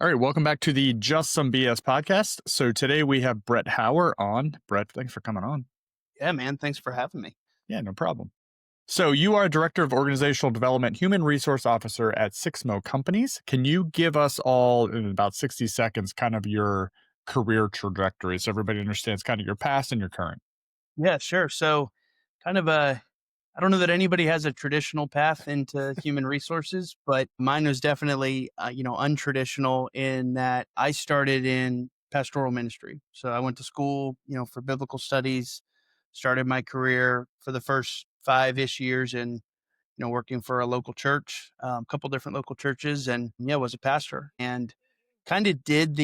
All right, welcome back to the Just Some BS podcast. So today we have Brett Hauer on. Brett, thanks for coming on. Yeah, man. Thanks for having me. Yeah, no problem. So you are a director of organizational development, human resource officer at Sixmo Companies. Can you give us all in about 60 seconds kind of your career trajectory so everybody understands kind of your past and your current? Yeah, sure. So, kind of I don't know that anybody has a traditional path into human resources, but mine was definitely, untraditional in that I started in pastoral ministry. So I went to school, for biblical studies, started my career for the first 5-ish years in, working for a local church, a couple different local churches, and yeah, was a pastor and kind of did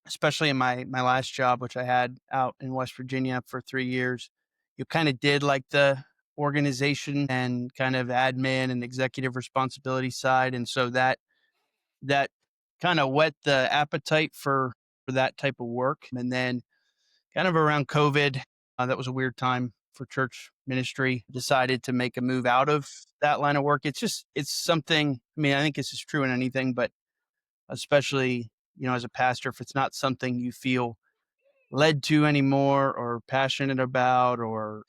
especially in my last job, which I had out in West Virginia for 3 years, you kinda did, like, the organization and kind of admin and executive responsibility side, and so that kinda whet the appetite for that type of work, and then kind of around COVID, that was a weird time for church ministry, decided to make a move out of that line of work. It's something. I mean, I think this is true in anything, but especially, as a pastor, if it's not something you feel led to anymore or passionate about, or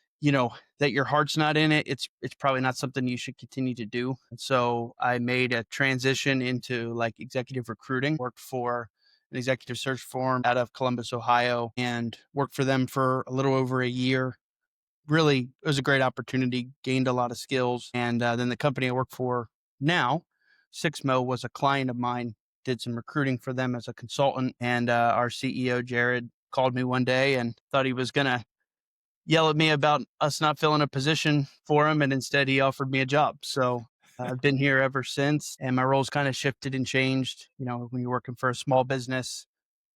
that your heart's not in it, it's probably not something you should continue to do. And so I made a transition into like executive recruiting, worked for an executive search firm out of Columbus, Ohio, and worked for them for a little over a year. Really, it was a great opportunity, gained a lot of skills. And then the company I work for now, Sixmo, was a client of mine, did some recruiting for them as a consultant. And our CEO, Jared, called me one day and thought he was going to yell at me about us not filling a position for him. And instead, he offered me a job. So I've been here ever since. And my roles kind of shifted and changed. When you're working for a small business,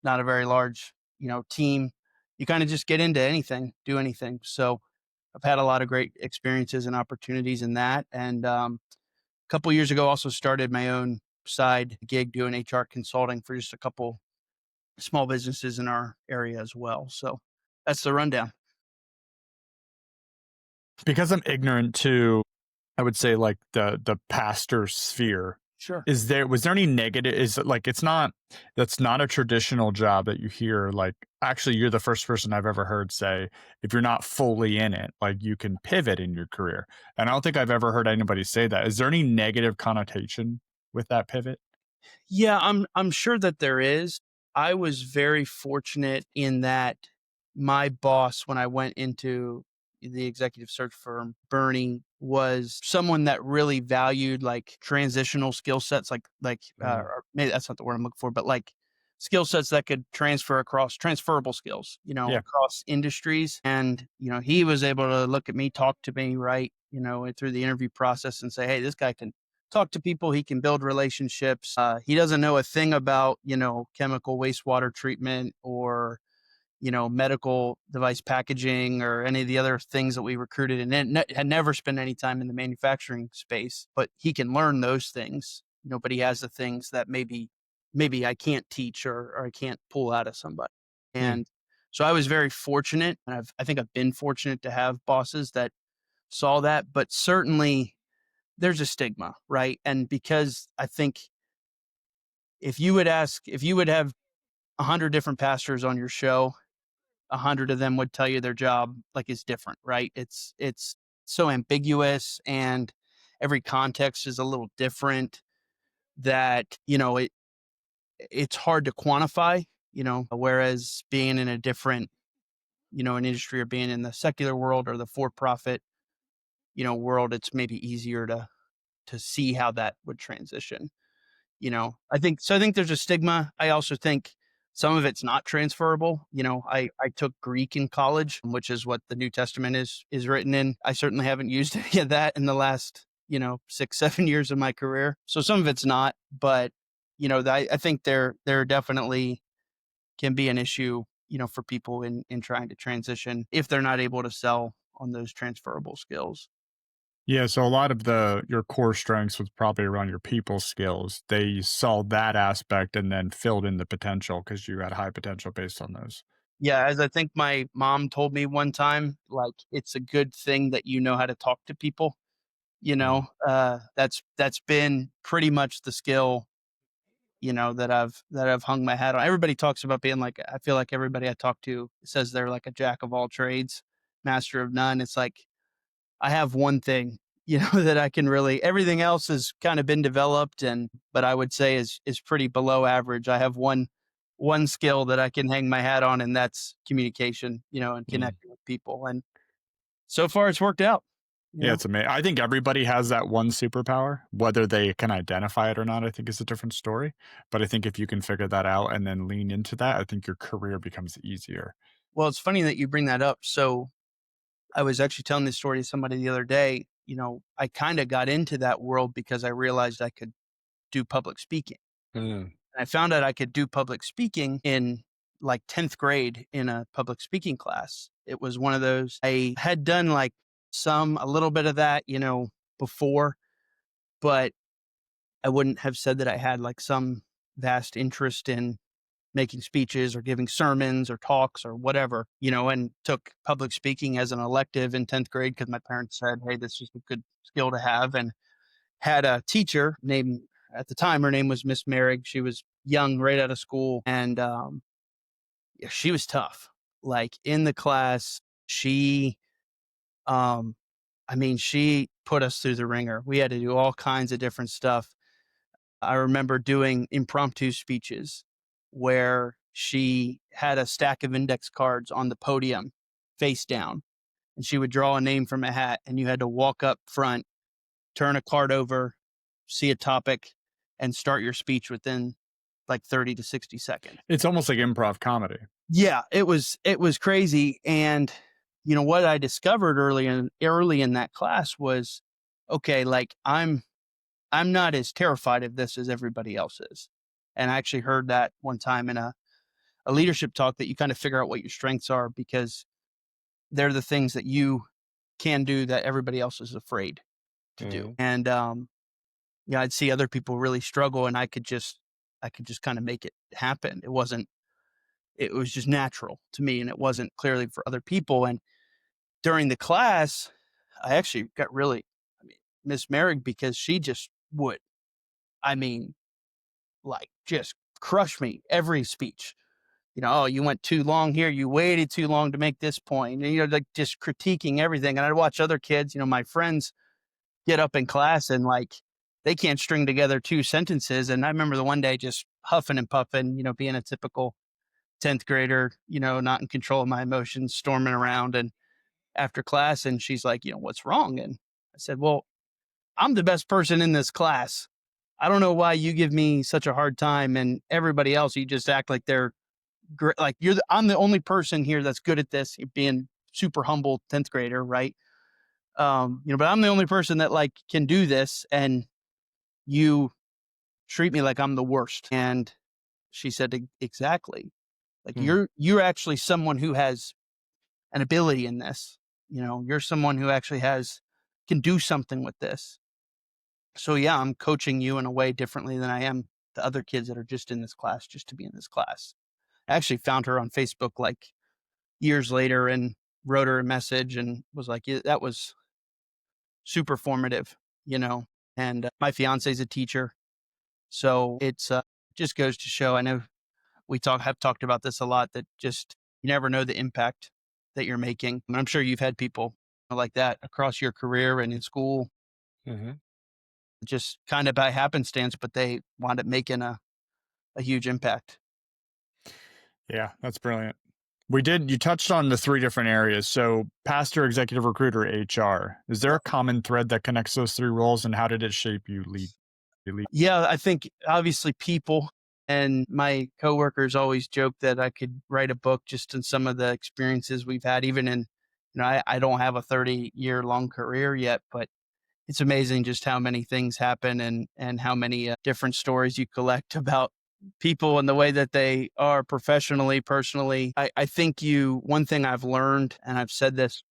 not a very large, team, you kind of just get into anything, do anything. So I've had a lot of great experiences and opportunities in that. And a couple years ago, also started my own side gig doing HR consulting for just a couple small businesses in our area as well. So that's the rundown. Because I'm ignorant to, I would say, like the pastor sphere. Sure. Was there any negative? Is it like it's not that's not a traditional job that you hear? Like, actually, you're the first person I've ever heard say if you're not fully in it, like you can pivot in your career. And I don't think I've ever heard anybody say that. Is there any negative connotation with that pivot? Yeah, I'm sure that there is. I was very fortunate in that my boss, when I went into the executive search firm, Bernie, was someone that really valued like transitional skill sets, Mm, or maybe that's not the word I'm looking for, but like skill sets that could transfer across transferable skills, yeah. across industries. And he was able to look at me, talk to me, right, through the interview process, and say, hey, this guy can talk to people. He can build relationships. He doesn't know a thing about, chemical wastewater treatment or, medical device packaging or any of the other things that we recruited and had never spent any time in the manufacturing space, but he can learn those things, but he has the things that maybe I can't teach or I can't pull out of somebody. Mm. And so I was very fortunate. And I think I've been fortunate to have bosses that saw that, but certainly there's a stigma, right? And because I think if you would have 100 different pastors on your show, 100 of them would tell you their job like is different, right? It's so ambiguous and every context is a little different that, it's hard to quantify, whereas being in a different, an industry or being in the secular world or the for-profit, world, it's maybe easier to see how that would transition. I think there's a stigma. I also think some of it's not transferable. I took Greek in college, which is what the New Testament is written in. I certainly haven't used any of that in the last, 6, 7 years of my career. So some of it's not, but I think there definitely can be an issue, for people in trying to transition if they're not able to sell on those transferable skills. Yeah, so a lot of your core strengths was probably around your people skills. They saw that aspect and then filled in the potential because you had high potential based on those. Yeah, as I think my mom told me one time, like, it's a good thing that you know how to talk to people, Mm. that's been pretty much the skill that I've hung my hat on. Everybody talks about being like, I feel like everybody I talk to says they're like a jack of all trades, master of none. It's like I have one thing, that I can really, everything else has kind of been developed but I would say is pretty below average. I have one skill that I can hang my hat on, and that's communication, and Mm. connecting with people. And so far it's worked out, you Yeah, know. it's amazing. I think everybody has that one superpower. Whether they can identify it or not, I think is a different story. But I think if you can figure that out and then lean into that, I think your career becomes easier. Well, it's funny that you bring that up. So I was actually telling this story to somebody the other day. I kind of got into that world because I realized I could do public speaking. Mm. I found out I could do public speaking in like 10th grade in a public speaking class. It was one of those I had done like a little bit of that, before, but I wouldn't have said that I had like some vast interest in making speeches or giving sermons or talks or whatever, and took public speaking as an elective in 10th grade because my parents said, hey, this is a good skill to have. And had a teacher named, at the time, her name was Miss Merrick. She was young, right out of school. And yeah, she was tough. Like in the class, um, she put us through the ringer. We had to do all kinds of different stuff. I remember doing impromptu speeches where she had a stack of index cards on the podium face down, and she would draw a name from a hat, and you had to walk up front, turn a card over, see a topic, and start your speech within like 30 to 60 seconds. It's almost like improv comedy. Yeah, it was crazy. And what I discovered early in that class was, okay, like I'm not as terrified of this as everybody else is. And I actually heard that one time in a leadership talk, that you kind of figure out what your strengths are because they're the things that you can do that everybody else is afraid to do. Mm. And yeah, I'd see other people really struggle, and I could just kind of make it happen. It was just natural to me, and it wasn't clearly for other people. And during the class, I actually got really, Miss Merrick, because she just would, I mean, like just crush me every speech. Oh, you went too long here. You waited too long to make this point. And, like just critiquing everything. And I'd watch other kids, my friends get up in class and like they can't string together two sentences. And I remember the one day just huffing and puffing, being a typical 10th grader, not in control of my emotions, storming around. And after class, and she's like, what's wrong? And I said, well, I'm the best person in this class. I don't know why you give me such a hard time, and everybody else, you just act like they're great. Like I'm the only person here that's good at this, being super humble 10th grader. Right. But I'm the only person that like can do this, and you treat me like I'm the worst. And she said, exactly. Like Mm. you're actually someone who has an ability in this. You're someone who actually can do something with this. So yeah, I'm coaching you in a way differently than I am the other kids that are just in this class, just to be in this class. I actually found her on Facebook like years later and wrote her a message and was like, yeah, that was super formative, you know. And my fiance is a teacher, so it's just goes to show. I know we have talked about this a lot, that just you never know the impact that you're making. And I'm sure you've had people like that across your career and in school, Mhm. just kind of by happenstance, but they wound up making a huge impact. Yeah, that's brilliant. You touched on the 3 different areas. So, pastor, executive recruiter, HR. Is there a common thread that connects those 3 roles, and how did it shape you lead? Yeah, I think obviously people, and my coworkers always joke that I could write a book just in some of the experiences we've had, even in, I don't have a 30-year long career yet, but it's amazing just how many things happen, and how many different stories you collect about people and the way that they are professionally, personally. I think one thing I've learned, and I've said this,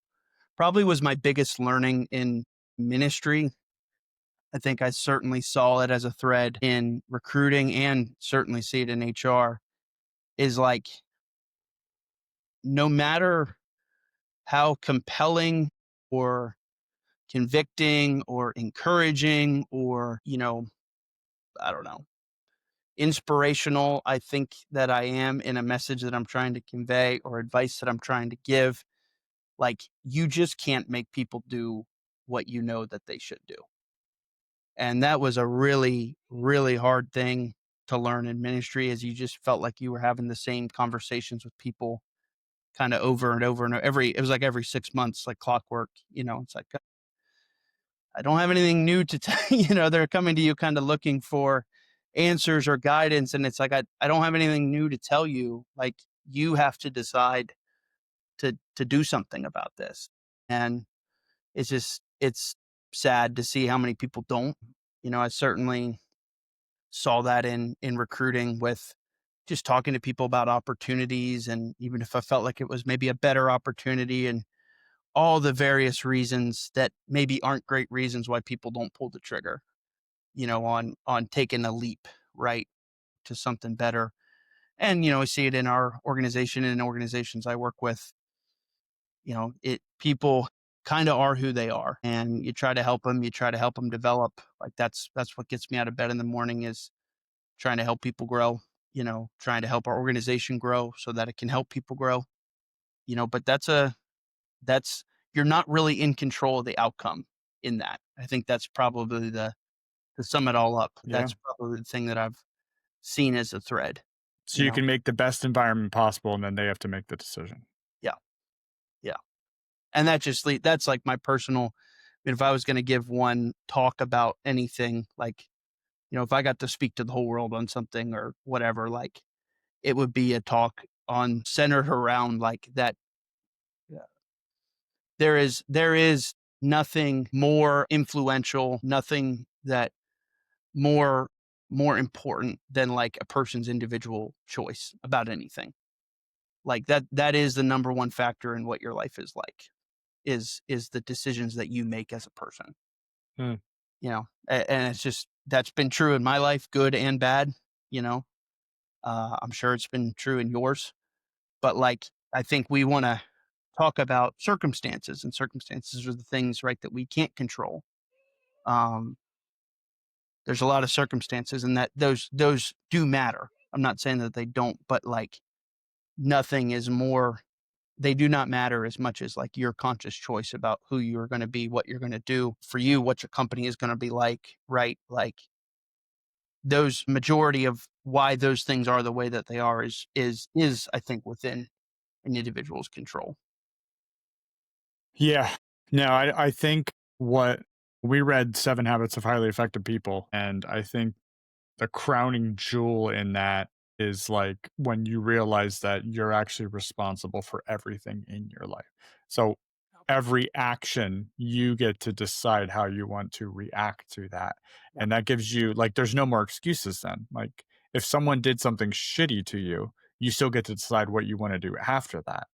probably was my biggest learning in ministry. I think I certainly saw it as a thread in recruiting, and certainly see it in HR, is like, no matter how compelling or convicting or encouraging or, I don't know, inspirational I think that I am in a message that I'm trying to convey or advice that I'm trying to give, like, you just can't make people do what you know that they should do. And that was a really, really hard thing to learn in ministry, as you just felt like you were having the same conversations with people kind of over and over and it was like every 6 months, like clockwork, it's like, I don't have anything new to tell they're coming to you kind of looking for answers or guidance. And it's like, I don't have anything new to tell you. Like, you have to decide to do something about this. And it's sad to see how many people don't. I certainly saw that in recruiting with just talking to people about opportunities, and even if I felt like it was maybe a better opportunity, and all the various reasons that maybe aren't great reasons why people don't pull the trigger, on taking a leap, right, to something better. And, I see it in our organization and in organizations I work with. It people kind of are who they are, and you try to help them, you try to help them develop. Like, that's what gets me out of bed in the morning, is trying to help people grow, trying to help our organization grow so that it can help people grow. But that's you're not really in control of the outcome in that. I think that's probably to sum it all up. Yeah. That's probably the thing that I've seen as a thread, So you you know. can make the best environment possible, and then they have to make the decision. Yeah. Yeah. And that's like my personal, if I was going to give one talk about anything, like, if I got to speak to the whole world on something or whatever, like, it would be a talk on centered around like that. Yeah. There is nothing more influential, nothing that more more important than like a person's individual choice about anything. Like, that is the number one factor in what your life is like, is the decisions that you make as a person. Hmm. And it's just that's been true in my life, good and bad. You know, I'm sure it's been true in yours. But like, I think we want to talk about circumstances, and circumstances are the things, right, that we can't control. Um, there's a lot of circumstances, and that those do matter. I'm not saying that they don't, but like, nothing is more. They do not matter as much as like your conscious choice about who you're going to be, what you're going to do for you, what your company is going to be like, right? Like, those majority of why those things are the way that they are is I think within an individual's control. Yeah. No, I think what we read Seven Habits of Highly Effective People, and I think the crowning jewel in that is like when you realize that you're actually responsible for everything in your life. So every action, you get to decide how you want to react to that. Yeah. And that gives you like there's no more excuses then. Like if someone did something shitty to you, you still get to decide what you want to do after that.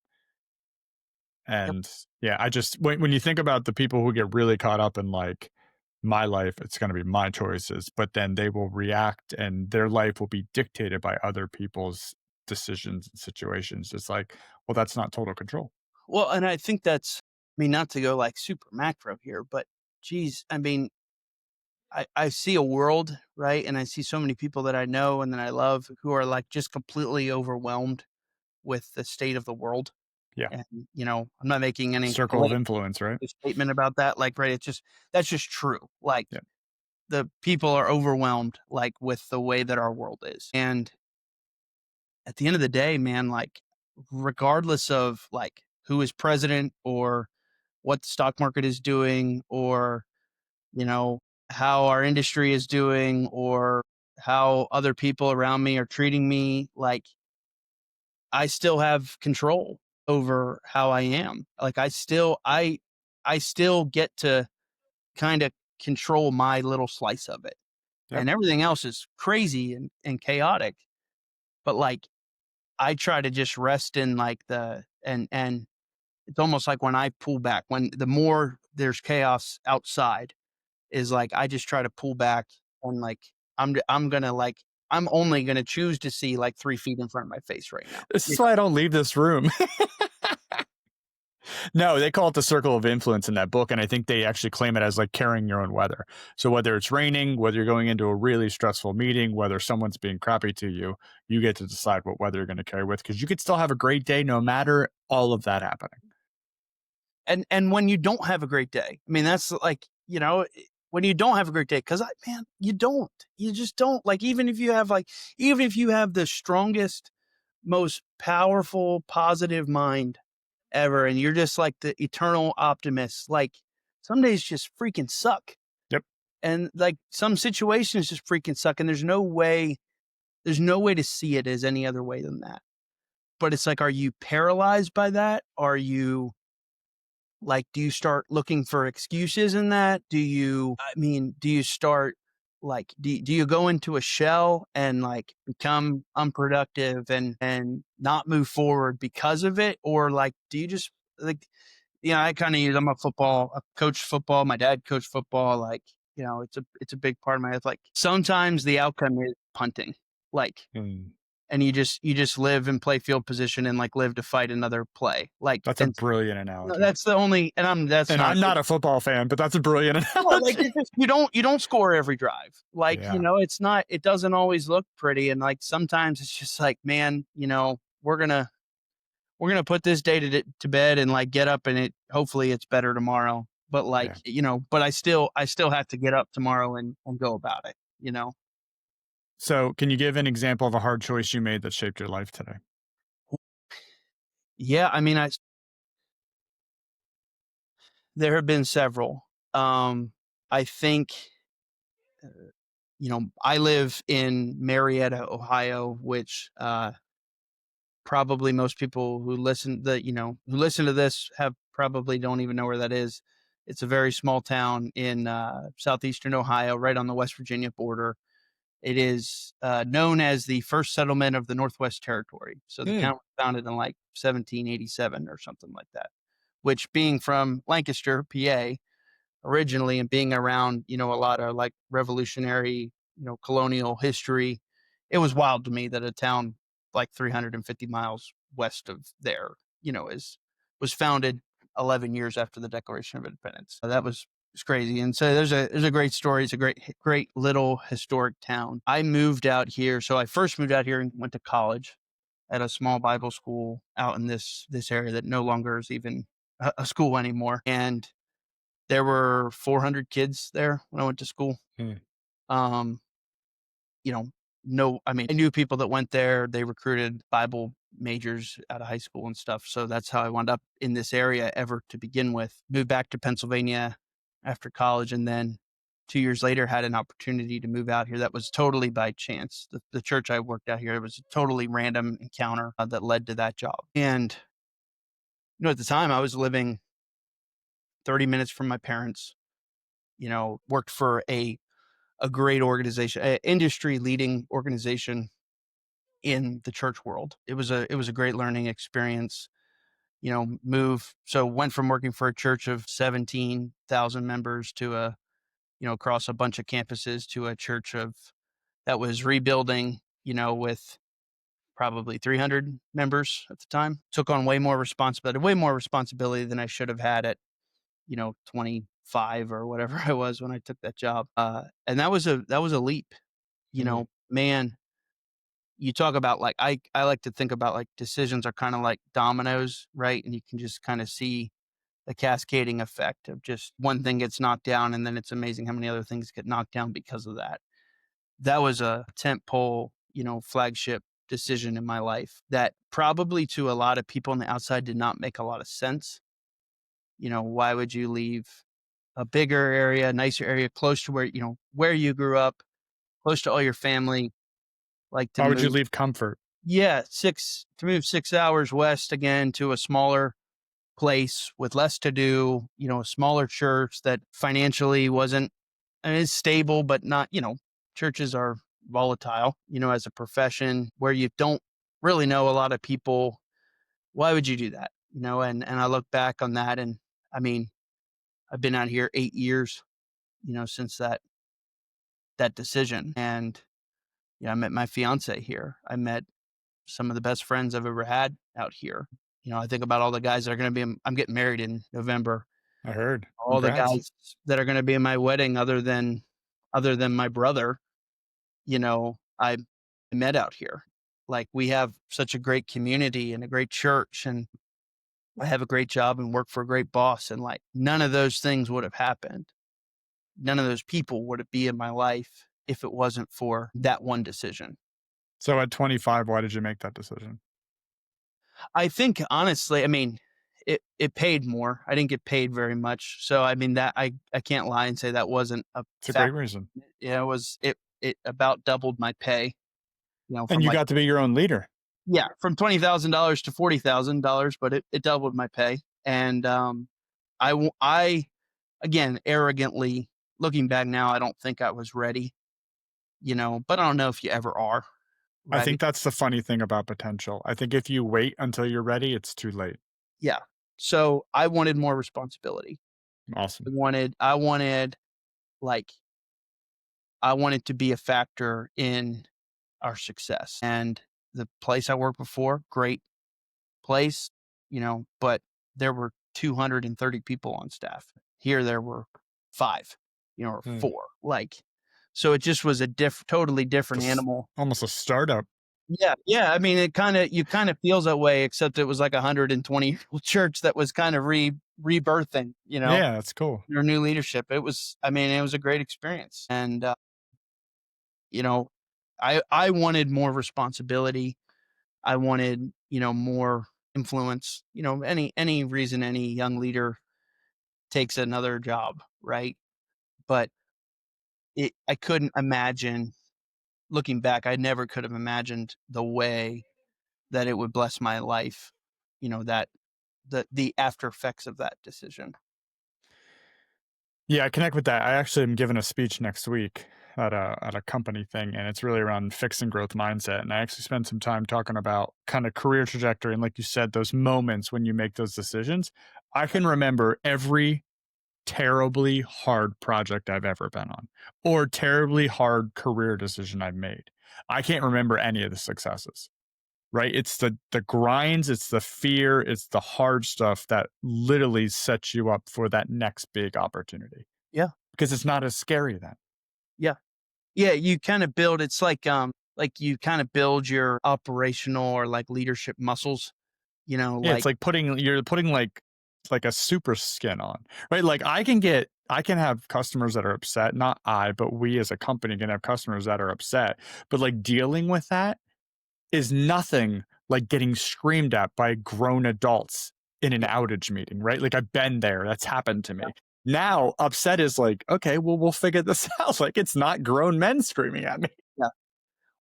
Yep. And yeah, I just when you think about the people who get really caught up in like my life, it's going to be my choices, but then they will react and their life will be dictated by other people's decisions and situations. It's like, well, that's not total control. Well, and I think that's, I mean, not to go like super macro here, but geez, I mean, I see a world, right? And I see so many people that I know and that I love who are like just completely overwhelmed with the state of the world. Yeah. And, I'm not making any Circle of blanket influence, right? statement about that. Like, right. That's just true. Like, Yeah. the people are overwhelmed, like, with the way that our world is. And at the end of the day, man, like, regardless of like who is president or what the stock market is doing, or, you know, how our industry is doing, or how other people around me are treating me, like, I still have control over how I am. Like, I still get to kind of control my little slice of it. Yep. And everything else is crazy and chaotic. But like, I try to just rest in like and it's almost like when I pull back, when the more there's chaos outside, is like I just try to pull back, and like I'm gonna like I'm only gonna choose to see like 3 feet in front of my face right now. This You is why I don't leave this room. No, they call it the circle of influence in that book, and I think they actually claim it as like carrying your own weather. So whether it's raining, whether you're going into a really stressful meeting, whether someone's being crappy to you, you get to decide what weather you're going to carry with because you could still have a great day no matter all of that happening. And when you don't have a great day, I mean, that's like, when you don't have a great day, because man, you just don't. Like, even if you have the strongest, most powerful, positive mind ever, and you're just like the eternal optimist, like some days just freaking suck. Yep. And like some situations just freaking suck. And there's no way to see it as any other way than that. But it's like, are you paralyzed by that? Are you like, do you start looking for excuses in that? Do you start like, do you go into a shell and like become unproductive and not move forward because of it? Or like, do you just like, I kind of I coach football. My dad coached football. Like, it's a big part of my life. Like sometimes the outcome is punting. Like, Mm. and you just live and play field position and like live to fight another play. Like, That's a and brilliant no, analogy. that's the only, and that's And not a I'm good. not a football fan, but that's a brilliant Well, like analogy. it's just, you don't score every drive. Like, Yeah. it doesn't always look pretty, and like sometimes it's just like, man, we're gonna put this day to bed and like get up and hopefully it's better tomorrow. But like, Yeah. but I still have to get up tomorrow and go about it. So, can you give an example of a hard choice you made that shaped your life today? Yeah, I mean, there have been several. I think I live in Marietta, Ohio, which probably most people who listen to this have probably don't even know where that is. It's a very small town in southeastern Ohio, right on the West Virginia border. It is known as the first settlement of the Northwest Territory. So the Mm. town was founded in like 1787 or something like that. Which, being from Lancaster, PA, originally, and being around, a lot of like revolutionary, colonial history, it was wild to me that a town like 350 miles west of there, is was founded 11 years after the Declaration of Independence. So that was crazy. And so there's a great story. It's a great little historic town. I moved out here. So I first moved out here and went to college at a small Bible school out in this area that no longer is even a school anymore. And there were 400 kids there when I went to school. Mm. Um, you know, no, I mean, I knew people that went there. They recruited Bible majors out of high school and stuff. So that's how I wound up in this area ever to begin with. Moved back to Pennsylvania after college, and then 2 years later had an opportunity to move out here. That was totally by chance. The church I worked out here, it was a totally random encounter that led to that job. And at the time I was living 30 minutes from my parents. Worked for a great organization, a industry leading organization in the church world. It was a great learning experience. Went from working for a church of 17,000 members to across a bunch of campuses to a church that was rebuilding, with probably 300 members at the time. Took on way more responsibility than I should have had at 25 or whatever I was when I took that job. And that was a leap. Mm. Man, you talk about like I like to think about like decisions are kind of like dominoes, right? And you can just kind of see the cascading effect of just one thing gets knocked down, and then it's amazing how many other things get knocked down because of that. That was a tent pole, flagship decision in my life that probably to a lot of people on the outside did not make a lot of sense. Why would you leave a bigger area, nicer area, close to where you grew up, close to all your family, like to Why would you move. leave comfort? Yeah, 6 hours west again to a smaller place with less to do, a smaller church that financially wasn't and is stable, but not, churches are volatile, as a profession where you don't really know a lot of people. Why would you do that? And I look back on that, and I mean, I've been out here 8 years, since that decision. And I met my fiance here. I met some of the best friends I've ever had out here. I think about all the guys that are going to be, I'm getting married in November. I heard. All the Congrats. guys that are going to be in my wedding, other than my brother, I met out here. Like we have such a great community and a great church, and I have a great job and work for a great boss. And like none of those things would have happened. None of those people would be in my life if it wasn't for that one decision. So at 25, why did you make that decision? I think honestly, I mean, it paid more. I didn't get paid very much. So I mean that I can't lie and say that wasn't a It's a great factor. reason. Yeah, it about doubled my pay, And from you like, got to be your own leader. yeah, from $20,000 to $40,000, but it doubled my pay. And I again, arrogantly looking back now, I don't think I was ready, but I don't know if you ever are, I right? think that's the funny thing about potential. I think if you wait until you're ready, it's too late. Yeah. So I wanted more responsibility. Awesome. I wanted like I wanted to be a factor in our success. And the place I worked before, great place, but there were 230 people on staff. Here there were 5, or Mm. 4. Like, so it just was a totally different Just animal. almost a startup. Yeah, yeah. I mean, you kind of feels that way, except it was like 120-year-old church that was kind of rebirthing, Yeah, that's cool. under new leadership. I mean, it was a great experience, and you know, I wanted more responsibility. I wanted, more influence. Any reason any young leader takes another job, right? But I couldn't imagine looking back. I never could have imagined the way that it would bless my life. That the after effects of that decision. Yeah, I connect with that. I actually am giving a speech next week at a company thing, and it's really around fixing growth mindset. And I actually spent some time talking about kind of career trajectory and, like you said, those moments when you make those decisions. I can remember every terribly hard project I've ever been on, or terribly hard career decision I've made. I can't remember any of the successes. Right? It's the grinds, it's the fear, it's the hard stuff that literally sets you up for that next big opportunity Yeah, because it's not as scary then. yeah, yeah. You kind of build. It's like you kind of build your operational or like leadership muscles. Yeah, it's Like, like you're putting like a super skin on, right? Like I can have customers that are upset, not I, but we as a company can have customers that are upset, but like dealing with that is nothing like getting screamed at by grown adults in an yeah, outage meeting, right? Like I've been there. That's happened to yeah, me. Now, upset is like, okay, well, we'll figure this out. Like it's not grown men screaming at me. yeah.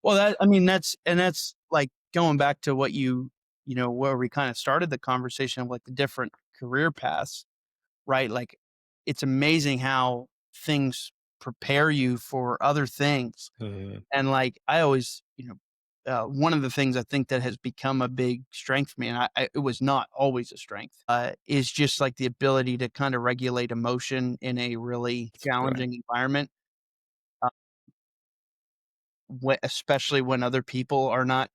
Well, I mean, that's like going back to what where we kind of started the conversation of like the different career paths, right? Like, it's amazing how things prepare you for other things. Mhm. And like, I always, one of the things I think that has become a big strength for me, and it was not always a strength, is just like the ability to kind of regulate emotion in a really That's a good point. challenging environment, uh, especially when other people are not,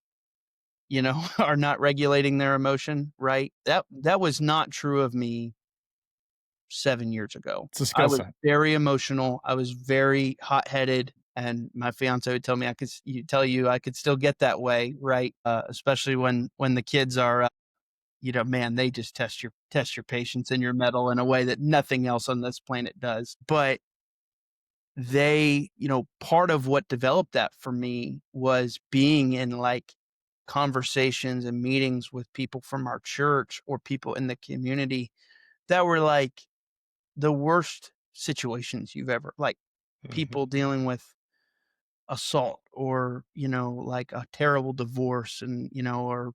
are not regulating their emotion, right? That was not true of me 7 years ago. It's a I skill was set. very emotional, I was very hot-headed, and my fiance would tell me I could still get that way, right? Especially when the kids are, man, they just test your patience and your mettle in a way that nothing else on this planet does. But part of what developed that for me was being in, like, conversations and meetings with people from our church or people in the community that were, like, the worst situations you've ever, like, Mhm. people dealing with assault or, like a terrible divorce and, or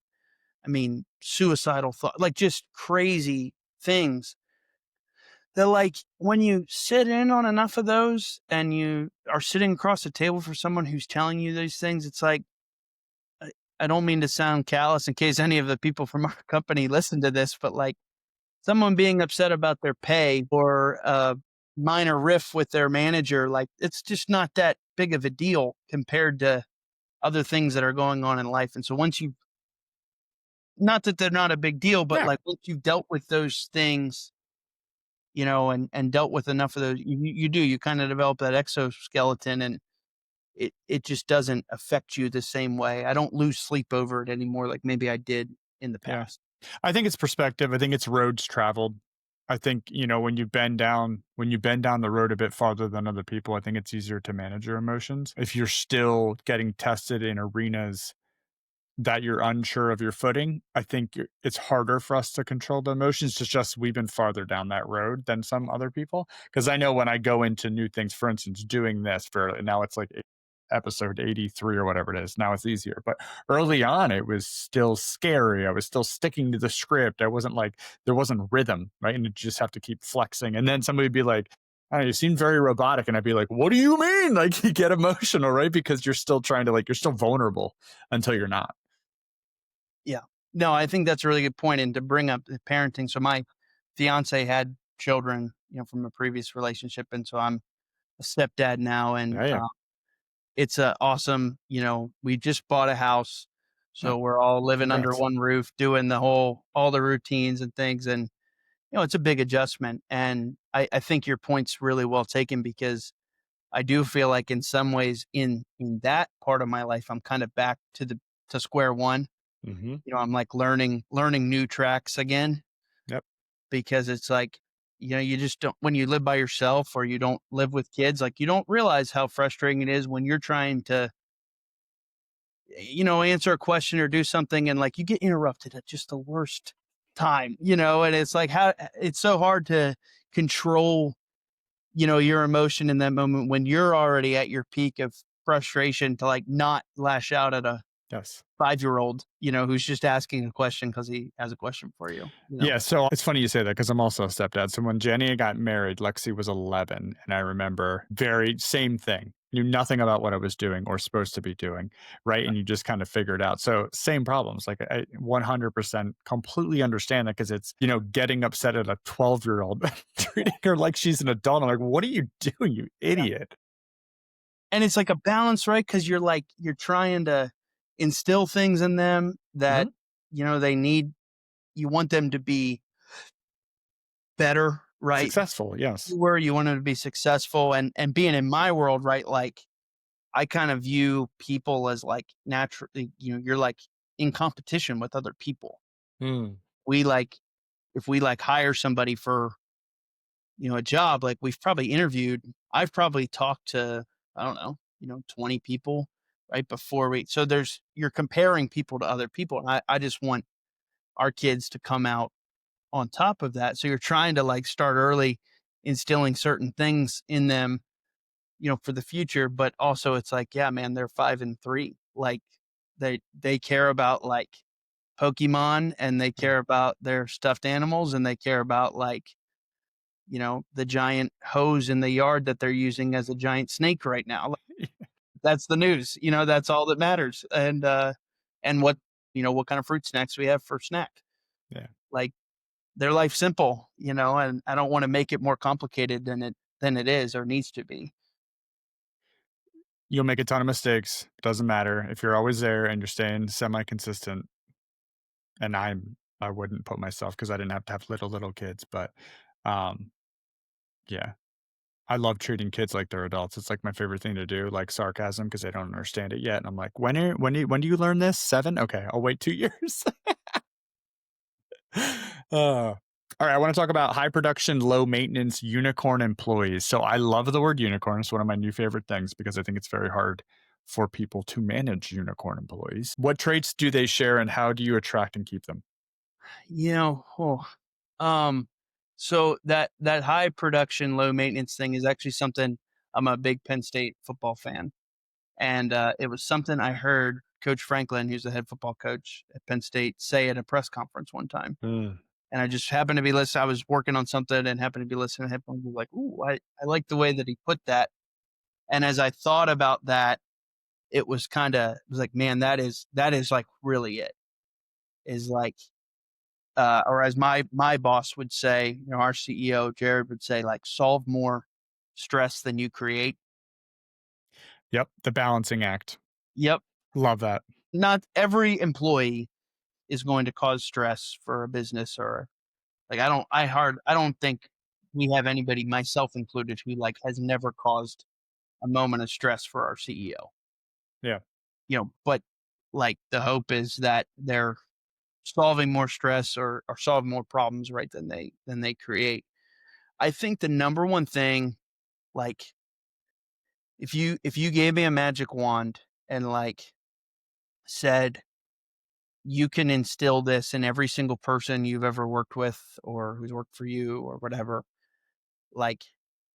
I mean, suicidal thought, like just crazy things that, like, when you sit in on enough of those and you are sitting across the table for someone who's telling you these things, it's like, I, I don't mean to sound callous in case any of the people from our company listen to this, but like, someone being upset about their pay or a minor riff with their manager, like, it's just not that big of a deal compared to other things that are going on in life. And so not that they're not a big deal, but Yeah, like once you've dealt with those things, and dealt with enough of those, you kind of develop that exoskeleton, and it just doesn't affect you the same way. I don't lose sleep over it anymore like maybe I did in the yeah. past. I think it's perspective. I think it's roads traveled. I think, when you bend down the road a bit farther than other people, I think it's easier to manage your emotions. If you're still getting tested in arenas that you're unsure of your footing, I think it's harder for us to control the emotions. Just we've been farther down that road than some other people. Because I know when I go into new things, for instance, doing this for now, it's like episode 83 or whatever it is. Now it's easier. But early on, it was still scary. I was still sticking to the script. I wasn't like, there wasn't rhythm, right? And you just have to keep flexing. And then somebody would be like, "Oh, you seem very robotic." And I'd be like, "What do you mean?" Like you get emotional, right? Because you're still trying to, like, you're still vulnerable until you're not. Yeah. No, I think that's a really good point, and to bring up the parenting, so my fiance had children, from a previous relationship, and so I'm a stepdad now, and, Yeah, yeah. it's a awesome, we just bought a house, Oh, so we're all living under congrats. one roof, doing all the routines and things, and, it's a big adjustment, and I think your point's really well taken because I do feel like in some ways in that part of my life, I'm kind of back to square one. Mhm. I'm like learning new tracks again Yep. because it's like, you just don't when you live by yourself or you don't live with kids, like you don't realize how frustrating it is when you're trying to, answer a question or do something and like you get interrupted at just the worst time, and it's like how it's so hard to control, your emotion in that moment when you're already at your peak of frustration to like not lash out at a Yes. 5-year-old, who's just asking a question because he has a question for you. Yeah, so it's funny you say that because I'm also a stepdad. So when Jenny got married, Lexi was 11, and I remember very same thing. Knew nothing about what I was doing or supposed to be doing, right? And you just kind of figure it out. So same problems. Like I 100% completely understand that because it's, getting upset at a 12-year-old, treating her like she's an adult. I'm like, what are you doing, you Yeah. idiot? And it's like a balance, right? Because you're trying to instill things in them that, Mhm. they need. You want them to be better, right? Successful, yes. Where you want them to be successful and being in my world, right? Like I kind of view people as like naturally, you're like in competition with other people. Mm. We like if we like hire somebody for, a job, like I've probably talked to, I don't know, 20 people right before so you're comparing people to other people. And I just want our kids to come out on top of that. So you're trying to like start early instilling certain things in them, for the future. But also it's like, yeah, man, they're 5 and 3. Like they care about like Pokemon and they Mm. care about their stuffed animals and they care about like, the giant hose in the yard that they're using as a giant snake right now. Like, that's the news, that's all that matters. And what kind of fruit snacks we have for snack. Yeah. Like their life simple, and I don't want to make it more complicated than it is or needs to be. You'll make a ton of mistakes. Doesn't matter if you're always there and you're staying semi-consistent. And I wouldn't put myself because I didn't have to have little kids, but um, yeah, I love treating kids like they're adults. It's like my favorite thing to do, like sarcasm because they don't understand it yet. And I'm like, when do you learn this? 7? Okay, I'll wait 2 years. uh, all right, I want to talk about high production, low maintenance unicorn employees. So I love the word unicorn. It's one of my new favorite things because I think it's very hard for people to manage unicorn employees. What traits do they share and how do you attract and keep them? Um, so that high production, low maintenance thing is actually something. I'm a big Penn State football fan, and it was something I heard Coach Franklin, who's the head football coach at Penn State, say at a press conference one time. Mm. And I just happened to be listening. I was working on something and happened to be listening to him. I was like, "Ooh, I like the way that he put that." And as I thought about that, it was like, man, that is like really it. Is like or as my boss would say, our CEO Jared would say, like solve more stress than you create. Yep, the balancing act. Yep. Love that. Not every employee is going to cause stress for a business or like I don't think we have anybody, myself included, who like has never caused a moment of stress for our CEO. Yeah. But like the hope is that they're solving more stress or solving more problems, right, than they create. I think the number one thing, like if you gave me a magic wand and like said you can instill this in every single person you've ever worked with or who's worked for you or whatever, like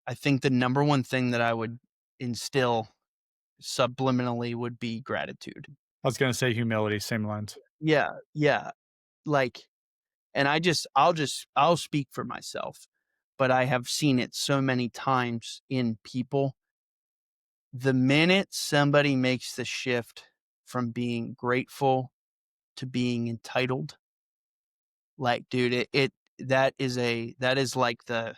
I think the number one thing that I would instill subliminally would be gratitude. I was gonna say humility, same lines. Yeah, yeah. Like, and I'll speak for myself, but I have seen it so many times in people. The minute somebody makes the shift from being grateful to being entitled, like, dude, that is like the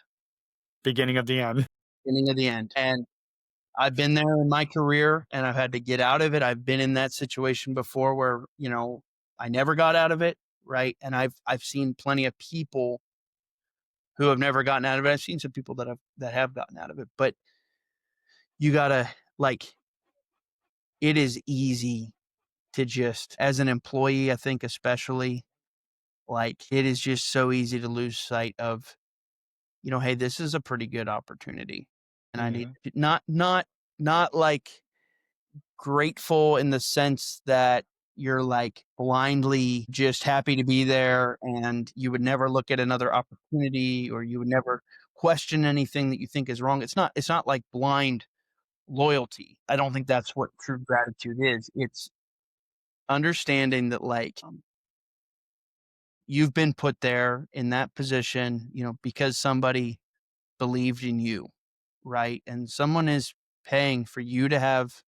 Beginning of the end. beginning of the end. And I've been there in my career and I've had to get out of it. I've been in that situation before where, I never got out of it, right? And I've seen plenty of people who have never gotten out of it. I've seen some people that have gotten out of it, but you gotta like it is easy to just as an employee, I think especially, like it is just so easy to lose sight of, hey, this is a pretty good opportunity. And I need Mhm. to not like grateful in the sense that you're like blindly just happy to be there and you would never look at another opportunity or you would never question anything that you think is wrong. It's not like blind loyalty. I don't think that's what true gratitude is. It's understanding that like you've been put there in that position, because somebody believed in you, right? And someone is paying for you to have,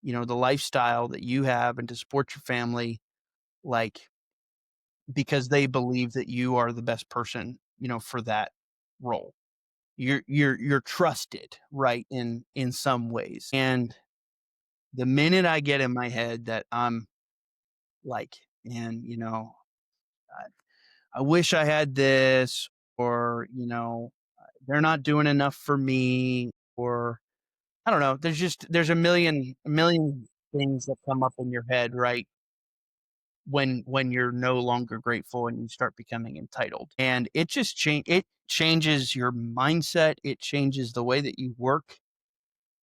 the lifestyle that you have and to support your family, like because they believe that you are the best person, for that role. You're trusted, right? In some ways. And the minute I get in my head that I'm like, man, I wish I had this, or, they're not doing enough for me, or I don't know. There's a million things that come up in your head, right? When you're no longer grateful and you start becoming entitled. And it changes your mindset, it changes the way that you work,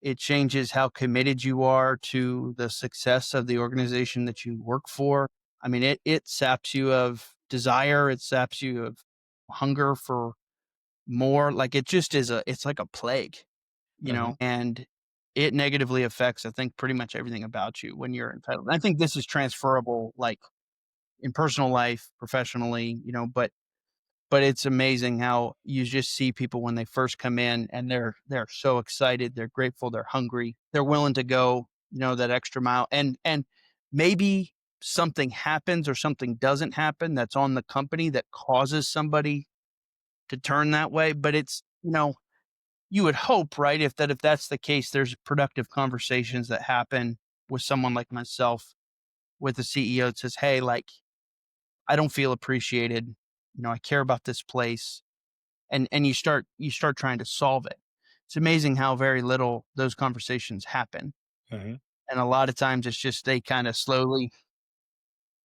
it changes how committed you are to the success of the organization that you work for. I mean, it saps you of desire, it saps you of hunger for more. Like it's like a plague, Mhm. and it negatively affects, I think, pretty much everything about you when you're entitled. And I think this is transferable, like in personal life, professionally, but it's amazing how you just see people when they first come in and they're so excited, they're grateful, they're hungry, they're willing to go, that extra mile. And maybe something happens or something doesn't happen that's on the company that causes somebody to turn that way. But it's, you would hope, right? If that's the case, there's productive conversations that happen with someone like myself, with the CEO that says, hey, like, I don't feel appreciated. I care about this place. And you start trying to solve it. It's amazing how very little those conversations happen. Mhm. And a lot of times it's just they kind of slowly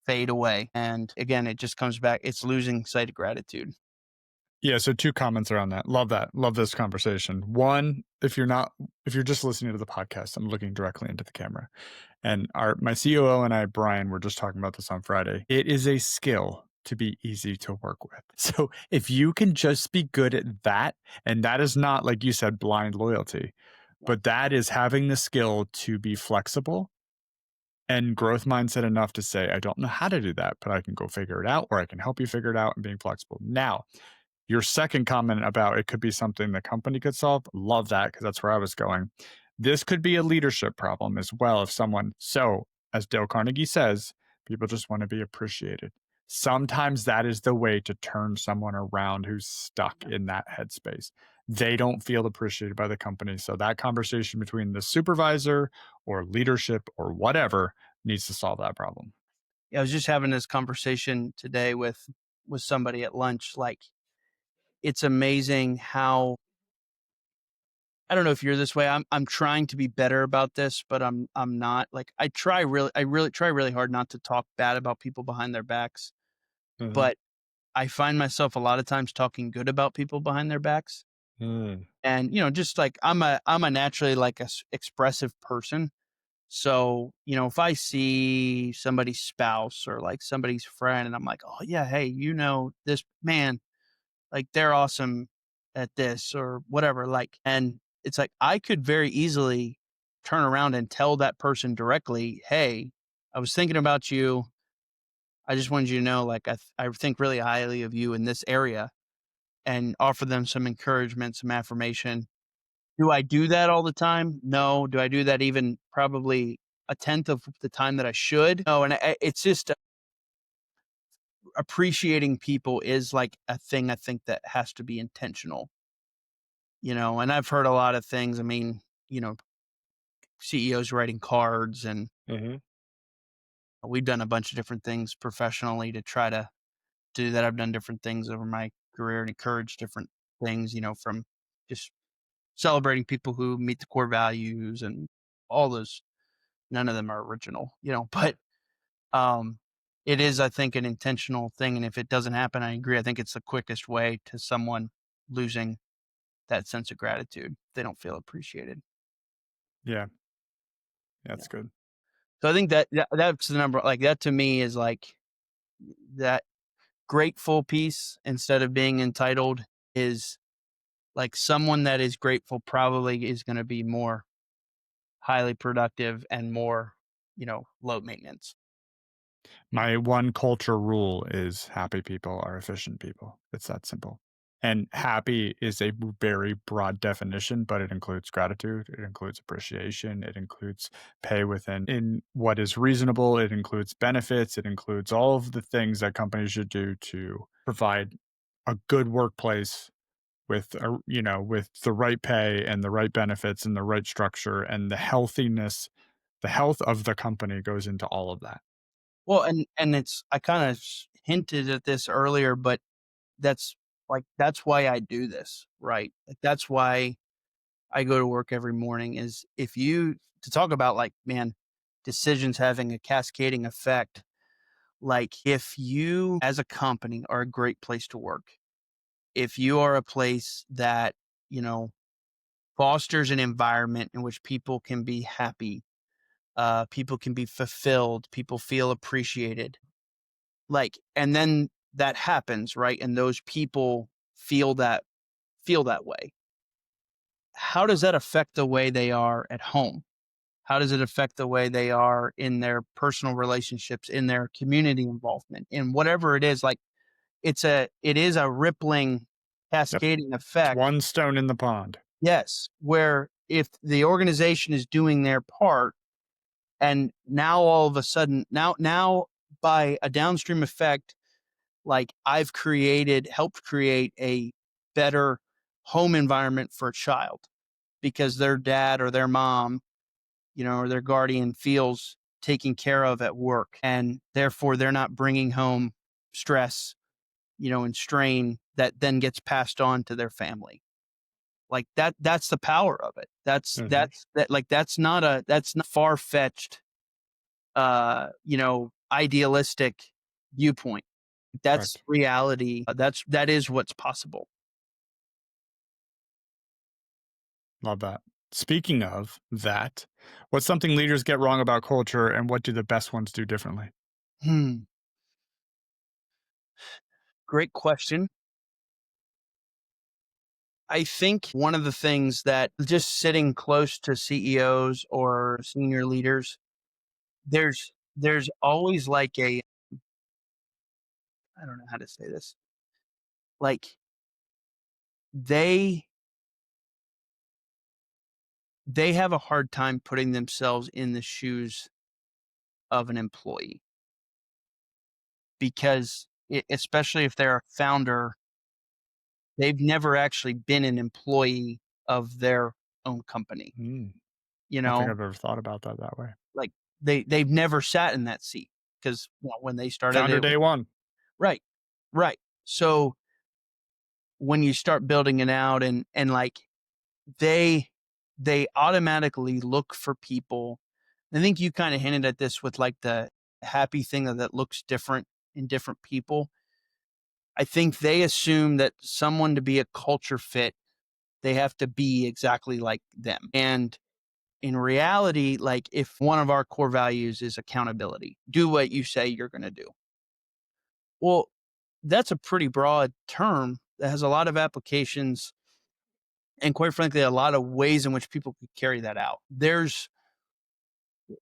fade away. And again, it just comes back. It's losing sight of gratitude. Yeah, so 2 comments around that. Love that. Love this conversation. One, if you're just listening to the podcast, I'm looking directly into the camera. And our my COO and I, Brian, were just talking about this on Friday. It is a skill to be easy to work with. So if you can just be good at that, and that is not, like you said, blind loyalty, but that is having the skill to be flexible and growth mindset enough to say, I don't know how to do that, but I can go figure it out, or I can help you figure it out and being flexible. Now, your second comment about it could be something the company could solve, love that because that's where I was going. This could be a leadership problem as well. If someone, so as Dale Carnegie says, people just want to be appreciated. Sometimes that is the way to turn someone around who's stuck in that headspace. They don't feel appreciated by the company. So that conversation between the supervisor or leadership or whatever needs to solve that problem. Yeah, I was just having this conversation today with somebody at lunch. Like, it's amazing how I don't know if you're this way. I'm trying to be better about this, but I'm not. Like, I really try really hard not to talk bad about people behind their backs, Mhm. but I find myself a lot of times talking good about people behind their backs. Mm. And, just like I'm a naturally like expressive person. So, if I see somebody's spouse or like somebody's friend and I'm like, "Oh yeah, hey, this man, like they're awesome at this or whatever." Like, and it's like I could very easily turn around and tell that person directly, "Hey, I was thinking about you. I just wanted you to know, like, I think really highly of you in this area," and offer them some encouragement, some affirmation. Do I do that all the time? No. Do I do that even probably a tenth of the time that I should? No, and it's just appreciating people is like a thing I think that has to be intentional, and I've heard a lot of things. I mean, CEOs writing cards, and Mhm. we've done a bunch of different things professionally to try to do that. I've done different things over my career and encourage different things, from just celebrating people who meet the core values and all those. None of them are original, but um, it is, I think, an intentional thing. And if it doesn't happen, I agree. I think it's the quickest way to someone losing that sense of gratitude. They don't feel appreciated. Yeah, Yeah. that's good. So I think that's the number. Like that to me is like that grateful piece instead of being entitled is like someone that is grateful probably is going to be more highly productive and more, low maintenance. My one culture rule is happy people are efficient people. It's that simple. And happy is a very broad definition, but it includes gratitude, it includes appreciation, it includes pay within in what is reasonable, it includes benefits, it includes all of the things that companies should do to provide a good workplace with with the right pay and the right benefits and the right structure and the health of the company goes into all of that. Well, and it's I kind of hinted at this earlier, but that's that's why I do this, right? Like that's why I go to work every morning is if you to talk about like, man, decisions having a cascading effect. Like if you as a company are a great place to work, if you are a place that, you know, fosters an environment in which people can be happy, people can be fulfilled, people feel appreciated. Like, and then that happens, right? And those people feel that way. How does that affect the way they are at home? How does it affect the way they are in their personal relationships, in their community involvement, in whatever it is? Like it is a rippling, Yep. cascading It's effect. one stone in the pond. Yes, where if the organization is doing their part, and now all of a sudden, now by a downstream effect, like helped create a better home environment for a child because their dad or their mom, or their guardian feels taken care of at work. And therefore, they're not bringing home stress, and strain that then gets passed on to their family. Like that's the power of it. Mhm. That's not far fetched, idealistic viewpoint. That's Correct. reality. That is what's possible. Love that. Speaking of that, what's something leaders get wrong about culture and what do the best ones do differently? Hmm. Great question. I think one of the things that just sitting close to CEOs or senior leaders, there's always like I don't know how to say this. Like they they have a hard time putting themselves in the shoes of an employee because especially if they're a founder, they've never actually been an employee of their own company, Mm, you I don't think know? I've ever thought about that way. Like they've never sat in that seat because when they started Founder it day one. right, right. So when you start building it out and like they they automatically look for people. I think you kind of hinted at this with like the happy thing that looks different in different people. I think they assume that someone to be a culture fit, they have to be exactly like them. And in reality, like if one of our core values is accountability, do what you say you're going to do. Well, that's a pretty broad term that has a lot of applications and quite frankly a lot of ways in which people could carry that out. There's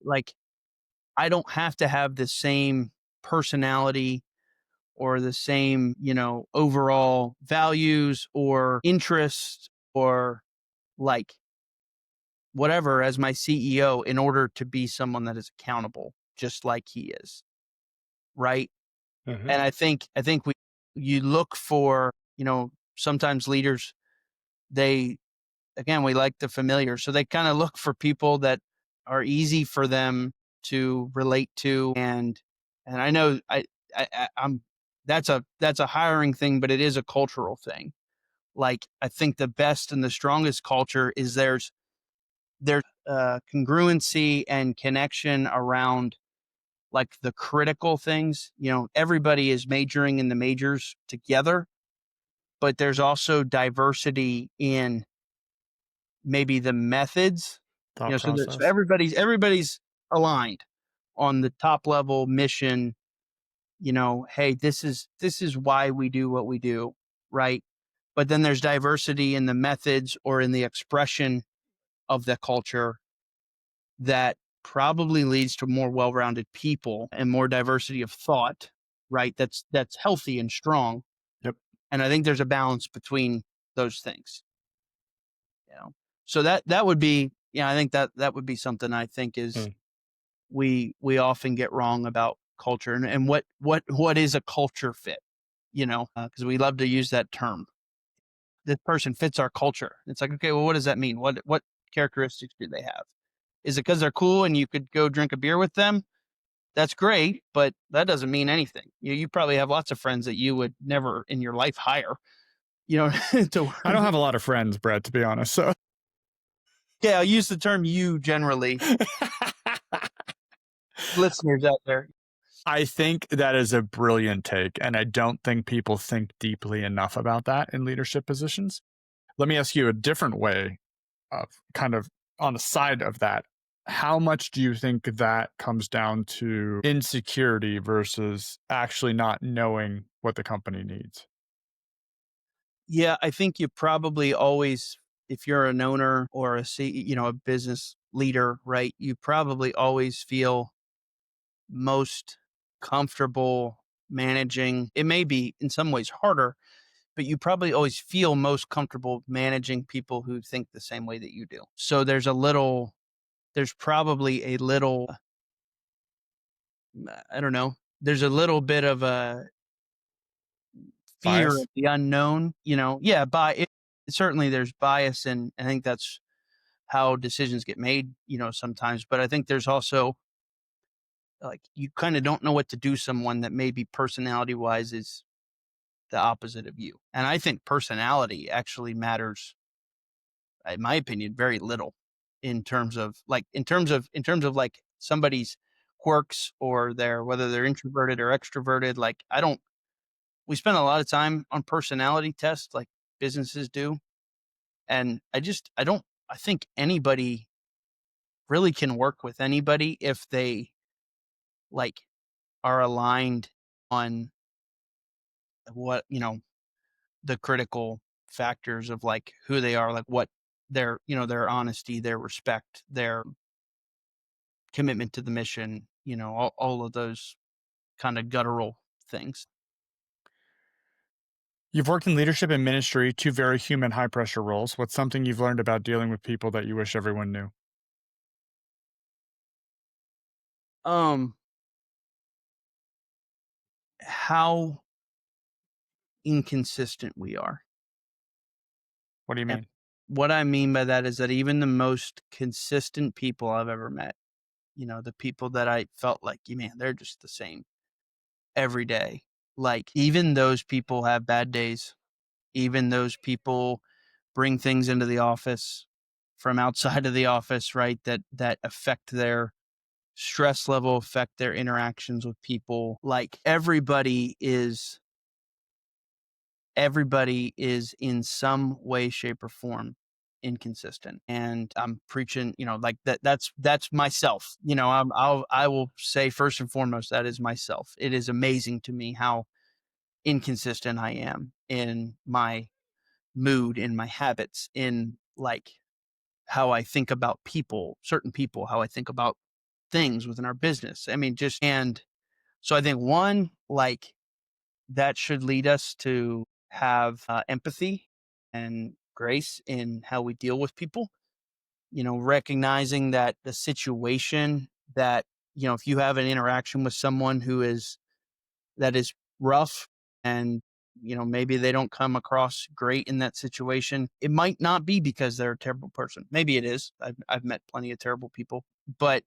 like I don't have to have the same personality or the same, overall values or interests or like whatever as my CEO in order to be someone that is accountable just like he is, right? Mhm. And I think you look for, sometimes leaders they again, we like the familiar. So they kind of look for people that are easy for them to relate to. And I know I'm that's a hiring thing, but it is a cultural thing. Like I think the best and the strongest culture is there's congruency and connection around like the critical things. Everybody is majoring in the majors together, but there's also diversity in maybe the methods, Thought so process. everybody's aligned on the top level mission, hey, this is why we do what we do, right? But then there's diversity in the methods or in the expression of the culture that probably leads to more well-rounded people and more diversity of thought, right? That's healthy and strong. Yep. And I think there's a balance between those things. You know? So that would be, yeah, I think that would be something I think is Mm. we often get wrong about culture and what is a culture fit, because we love to use that term. This person fits our culture. It's like, okay, well, what does that mean? What characteristics do they have? Is it because they're cool and you could go drink a beer with them? That's great, but that doesn't mean anything. You probably have lots of friends that you would never in your life hire, to I don't have a lot of friends, Brett, to be honest. So yeah, I'll use the term you generally, listeners out there. I think that is a brilliant take. And I don't think people think deeply enough about that in leadership positions. Let me ask you a different way of kind of on the side of that. How much do you think that comes down to insecurity versus actually not knowing what the company needs? Yeah, I think you probably always, if you're an owner or a business leader, right? You probably always feel most comfortable managing. It may be in some ways harder, but you probably always feel most comfortable managing people who think the same way that you do. So there's probably a little, I don't know, there's a little bit of a fear of Bias? the unknown, yeah, certainly there's bias and I think that's how decisions get made, sometimes. But I think there's also like you kind of don't know what to do someone that maybe personality wise is the opposite of you. And I think personality actually matters, in my opinion, very little in terms of like somebody's quirks or their whether they're introverted or extroverted. Like I don't we spend a lot of time on personality tests like businesses do. And I think anybody really can work with anybody if they like are aligned on what, the critical factors of like who they are, like what their honesty, their respect, their commitment to the mission, all of those kind of guttural things. You've worked in leadership and ministry, two very human, high pressure roles. What's something you've learned about dealing with people that you wish everyone knew? Um, how inconsistent we are. What do you And mean? what I mean by that is that even the most consistent people I've ever met the people that I felt like, man, they're just the same every day. Like, even those people have bad days. Even those people bring things into the office from outside of the office, right? That affect their stress level, affect their interactions with people. Like, everybody is in some way, shape, or form inconsistent. And I'm preaching, like that's myself. I will say first and foremost, that is myself. It is amazing to me how inconsistent I am in my mood, in my habits, in like how I think about people, certain people, how I think about things within our business. I mean, and so I think one, like, that should lead us to have empathy and grace in how we deal with people, recognizing that the situation that, if you have an interaction with someone that is rough and, maybe they don't come across great in that situation, it might not be because they're a terrible person. Maybe it is. I've met plenty of terrible people, but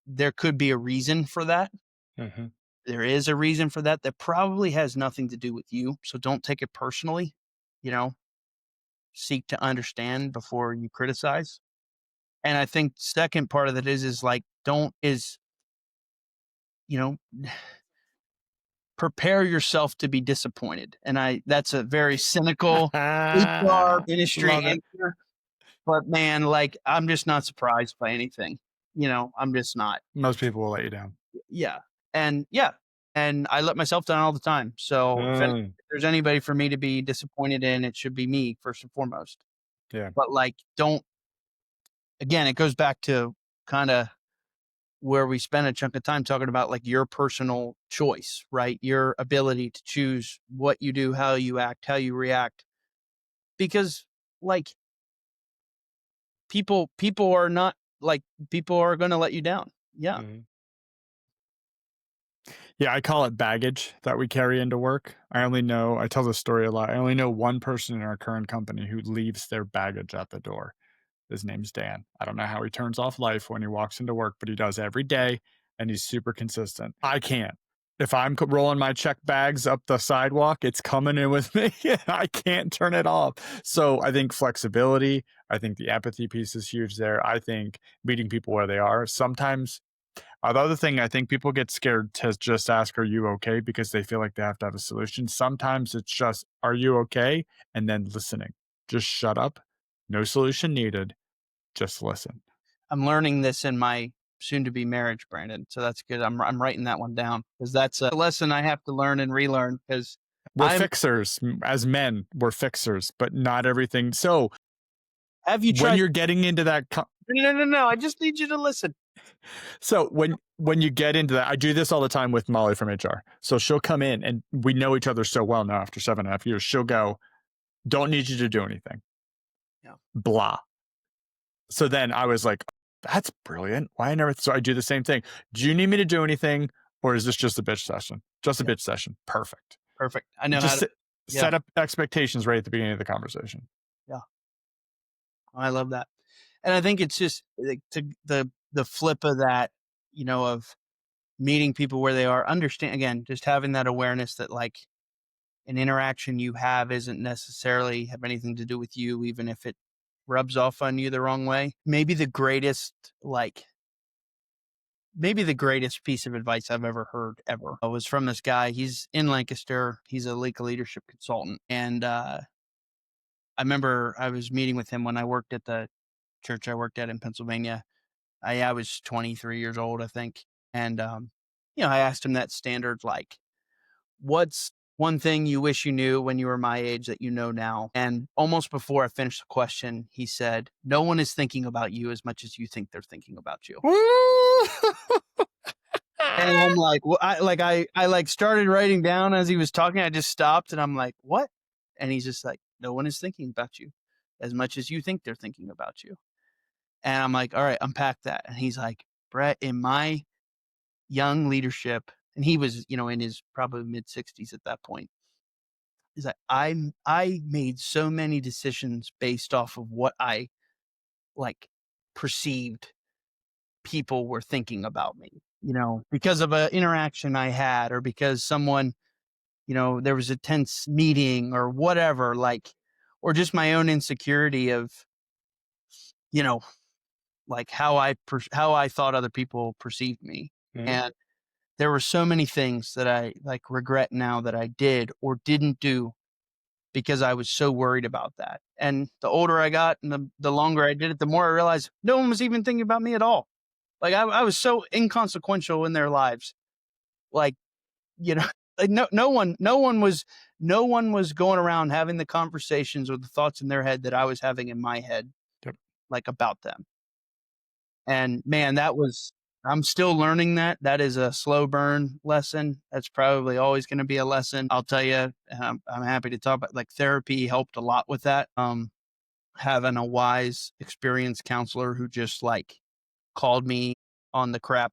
there could be a reason for that. Hmm. There is a reason for that that probably has nothing to do with you. So don't take it personally. You know, Seek to understand before you criticize. And I think second part of that is like don't is you know prepare yourself to be disappointed. And that's a very cynical HR industry Love it. answer. But man, like I'm just not surprised by anything. I'm just not. Most people will let you down. Yeah. Yeah. And I let myself down all the time. So Mm, if there's anybody for me to be disappointed in, it should be me first and foremost. yeah. But like, don't, again, it goes back to kind of where we spend a chunk of time talking about like your personal choice, right? Your ability to choose what you do, how you act, how you react. Because like people are not like people are going to let you down. Yeah. Mhm. Yeah, I call it baggage that we carry into work. I tell this story a lot. I only know one person in our current company who leaves their baggage at the door. His name's Dan. I don't know how he turns off life when he walks into work, but he does every day and he's super consistent. I can't. If I'm rolling my check bags up the sidewalk, it's coming in with me. I can't turn it off. So I think flexibility, I think the empathy piece is huge there. I think meeting people where they are. Sometimes the other thing, I think people get scared to just ask, "Are you okay?" because they feel like they have to have a solution. Sometimes it's just, "Are you okay?" and then listening. Just shut up. No solution needed. Just listen. I'm learning this in my soon to be marriage, Brandon. So that's good. I'm writing that one down because that's a lesson I have to learn and relearn because We're I'm fixers. As men, we're fixers, but not everything. So have you when tried you're getting into no, no, no. I just need you to listen. so when you get into that, I do this all the time with Molly from HR. So she'll come in and we know each other so well now after 7.5 years. She'll go, "Don't need you to do anything." Yeah. Blah. So then I was like, that's brilliant. Why I never, so I do the same thing. Do you need me to do anything? Or is this just a bitch session? Just a Yeah. bitch session. Perfect. Perfect. I know how Just to yeah. set up expectations right at the beginning of the conversation. Yeah. I love that. And I think it's just like to the flip of that, of meeting people where they are, understand again, just having that awareness that like an interaction you have isn't necessarily have anything to do with you, even if it rubs off on you the wrong way. Maybe the greatest piece of advice I've ever heard ever was from this guy. He's in Lancaster. He's a leadership consultant. And I remember I was meeting with him when I worked at the church I worked at in Pennsylvania. I was 23 years old, I think. And, I asked him that standard, like, what's one thing you wish you knew when you were my age that you know now? And almost before I finished the question, he said, no one is thinking about you as much as you think they're thinking about you. Woo! And I'm like, well, I like started writing down as he was talking. I just stopped and I'm like, what? And he's just like, no one is thinking about you as much as you think they're thinking about you. And I'm like, all right, unpack that. And he's like, Brett, in my young leadership, and he was, in his probably mid 60s at that point. He's like, I made so many decisions based off of what I like perceived people were thinking about me, because of an interaction I had, or because someone, there was a tense meeting or whatever, like, or just my own insecurity of, you know, like how I thought other people perceived me. Mhm. And there were so many things that I like regret now that I did or didn't do because I was so worried about that. And the older I got and the longer I did it, the more I realized no one was even thinking about me at all. Like I was so inconsequential in their lives. Like, you know, like no one was going around having the conversations or the thoughts in their head that I was having in my head, Yep. like about them. And man, I'm still learning that. That is a slow burn lesson. That's probably always going to be a lesson. I'll tell you, and I'm happy to talk about, like, therapy helped a lot with that. Having a wise, experienced counselor who just like called me on the crap,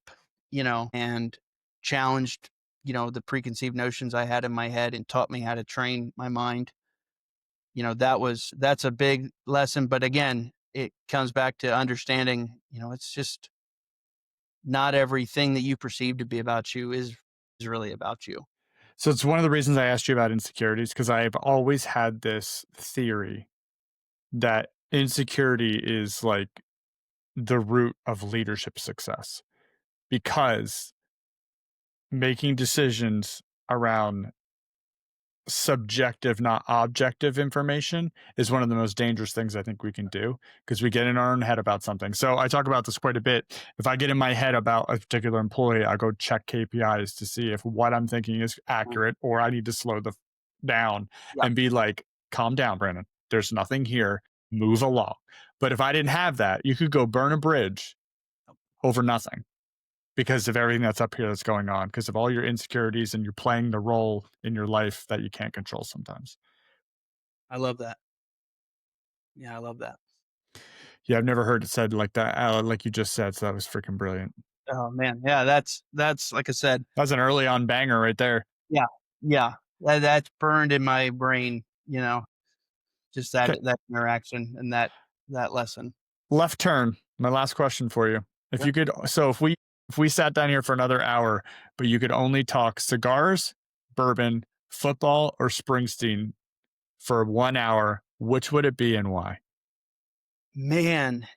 and challenged, the preconceived notions I had in my head and taught me how to train my mind. That's a big lesson. But again, it comes back to understanding, it's just not everything that you perceive to be about you is really about you. So it's one of the reasons I asked you about insecurities because I've always had this theory that insecurity is like the root of leadership success because making decisions around subjective, not objective information is one of the most dangerous things I think we can do because we get in our own head about something. So I talk about this quite a bit. If I get in my head about a particular employee, I go check KPIs to see if what I'm thinking is Mm. accurate or I need to down Yeah, and be like, calm down, Brandon. There's nothing here. Move along. But if I didn't have that, you could go burn a bridge over nothing because of everything that's up here that's going on, because of all your insecurities and you're playing the role in your life that you can't control sometimes. I love that. Yeah, I love that. Yeah, I've never heard it said like that, like you just said. So that was freaking brilliant. Oh man, yeah, that's like I said, That was an early on banger right there. yeah, yeah, that's burned in my brain. Just Okay, that interaction and that lesson. left turn. My last question for you. If Yeah. you could, so if we sat down here for another hour, but you could only talk cigars, bourbon, football, or Springsteen for 1 hour, which would it be and why? Man,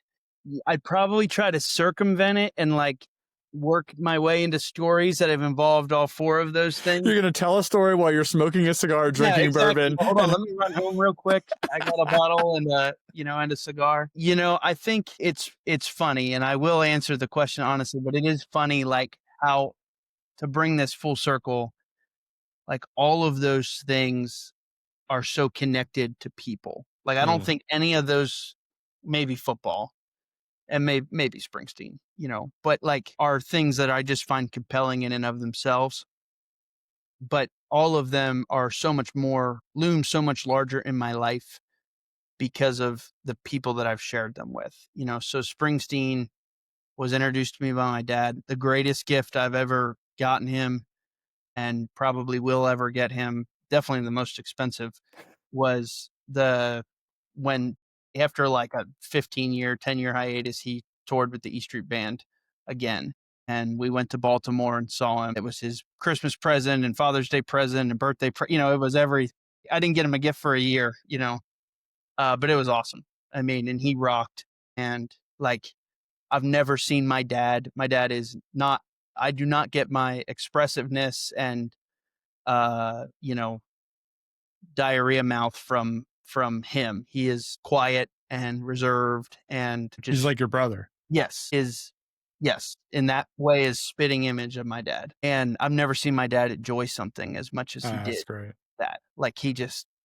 I'd probably try to circumvent it and like work my way into stories that have involved all four of those things. You're gonna tell a story while you're smoking a cigar, Yeah, drinking exactly. bourbon, Well, hold on, and let me run home real quick. I got a bottle and and a cigar. I think it's funny, and I will answer the question honestly, but it is funny, like, how to bring this full circle, like, all of those things are so connected to people. Like, I don't Mm, think any of those, maybe football and maybe Springsteen, but, like, are things that I just find compelling in and of themselves. But all of them are loom so much larger in my life because of the people that I've shared them with. So Springsteen was introduced to me by my dad, the greatest gift I've ever gotten him and probably will ever get him, definitely the most expensive, was the when after like a 15-year, 10-year hiatus, he toured with the E Street Band again. And we went to Baltimore and saw him. It was his Christmas present and Father's Day present and birthday. It was I didn't get him a gift for a year, but it was awesome. I mean, and he rocked. And like, I've never seen my dad. My dad is not, I do not get my expressiveness and, uh, you know, diarrhea mouth from him. He is quiet and reserved and he's just, like your brother. yes, in that way is spitting image of my dad. And I've never seen my dad enjoy something as much as he That's did great. that. Like, it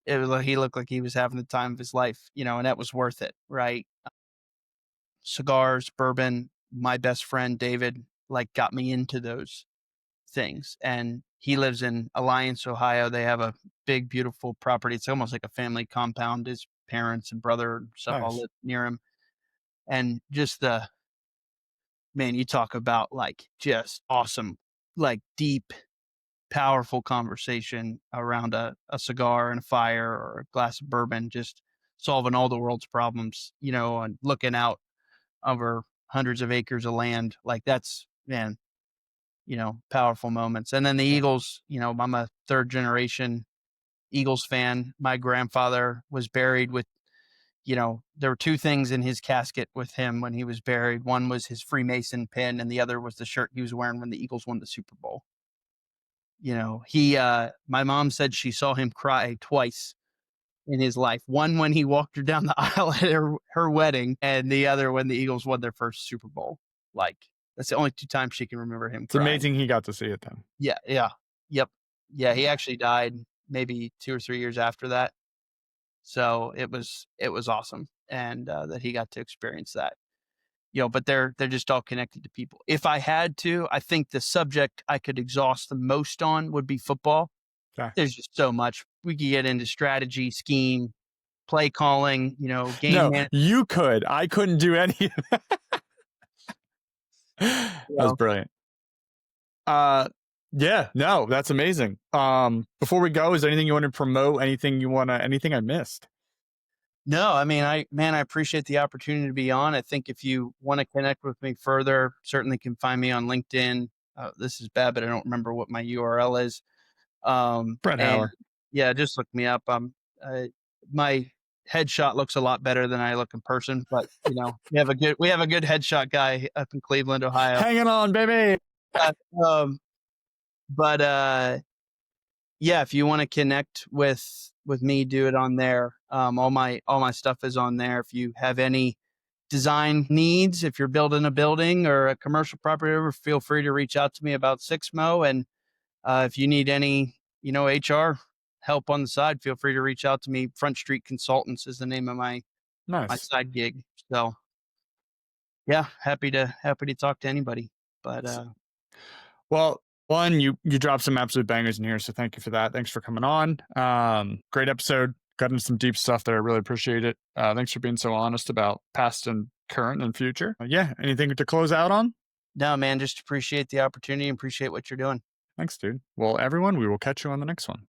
was like he looked like he was having the time of his life, and that was worth it, right? Cigars, bourbon, my best friend David like got me into those things. And he lives in Alliance, Ohio. They have a big, beautiful property. It's almost like a family compound. His parents and brother and stuff all Nice. live near him. And just man, you talk about like just awesome, like deep, powerful conversation around a cigar and a fire or a glass of bourbon, just solving all the world's problems, and looking out over hundreds of acres of land. Like that's, man, powerful moments. And then the Yeah. Eagles, I'm a third generation Eagles fan. My grandfather was buried with, there were two things in his casket with him when he was buried. One was his Freemason pin, and the other was the shirt he was wearing when the Eagles won the Super Bowl. My mom said she saw him cry twice in his life. One when he walked her down the aisle at her wedding, and the other when the Eagles won their first Super Bowl. Like, that's the only two times she can remember him It's crying. amazing he got to see it then. Yeah, yeah. Yep. Yeah, he actually died maybe 2 or 3 years after that. So it was awesome, and, that he got to experience that. But they're just all connected to people. If I had to, I think the subject I could exhaust the most on would be football. Yeah. There's just so much. We could get into strategy, scheme, play calling, game No, man you could. I couldn't do any of that. you That was know. brilliant. Yeah, no, that's amazing. Before we go, is there anything you want to promote? Anything I missed? No, I mean, I appreciate the opportunity to be on. I think if you wanna connect with me further, certainly can find me on LinkedIn. This is bad, but I don't remember what my URL is. Brett And Hauer. yeah, just look me up. My headshot looks a lot better than I look in person, but we have a good headshot guy up in Cleveland, Ohio. Hanging on, baby. Uh, um, but yeah, if you want to connect with me, do it on there. All my stuff is on there. If you have any design needs, if you're building a building or a commercial property, over, feel free to reach out to me about Sixmo. And if you need any, HR help on the side, feel free to reach out to me. Front Street Consultants is the name of my Nice. side gig. So yeah, happy to talk to anybody. But Well, one, you dropped some absolute bangers in here, so thank you for that. Thanks for coming on. Great episode. Got into some deep stuff there. I really appreciate it. Thanks for being so honest about past and current and future. Yeah, anything to close out on? no, man, just appreciate the opportunity and appreciate what you're doing. Thanks, dude. Well, everyone, we will catch you on the next one.